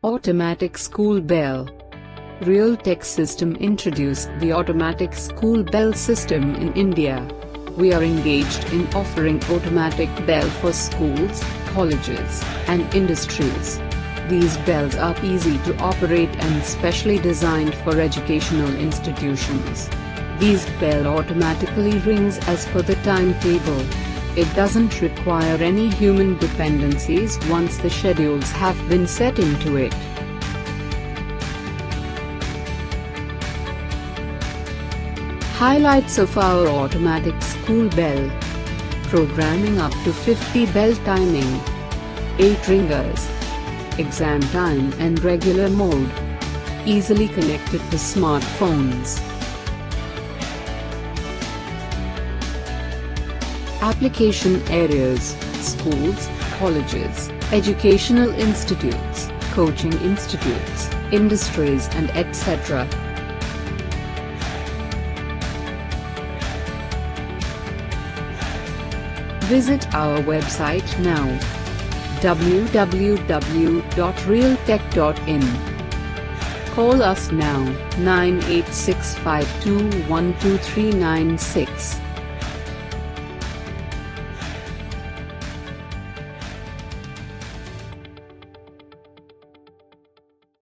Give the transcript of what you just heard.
Automatic school bell. Realtek system introduced the automatic school bell system in India. We are engaged in offering automatic bell for schools, colleges, and industries. These bells are easy to operate and specially designed for educational institutions. These bell automatically rings as per the timetable. It doesn't require any human dependencies once the schedules have been set into it. Highlights of our automatic school bell. Programming up to 50 bell timing. 8 ringers. Exam time and regular mode. Easily connected to smartphones. Application areas: schools, colleges, educational institutes, coaching institutes, industries and etc. Visit our website now: www.realtek.in. Call us now: 9865212396.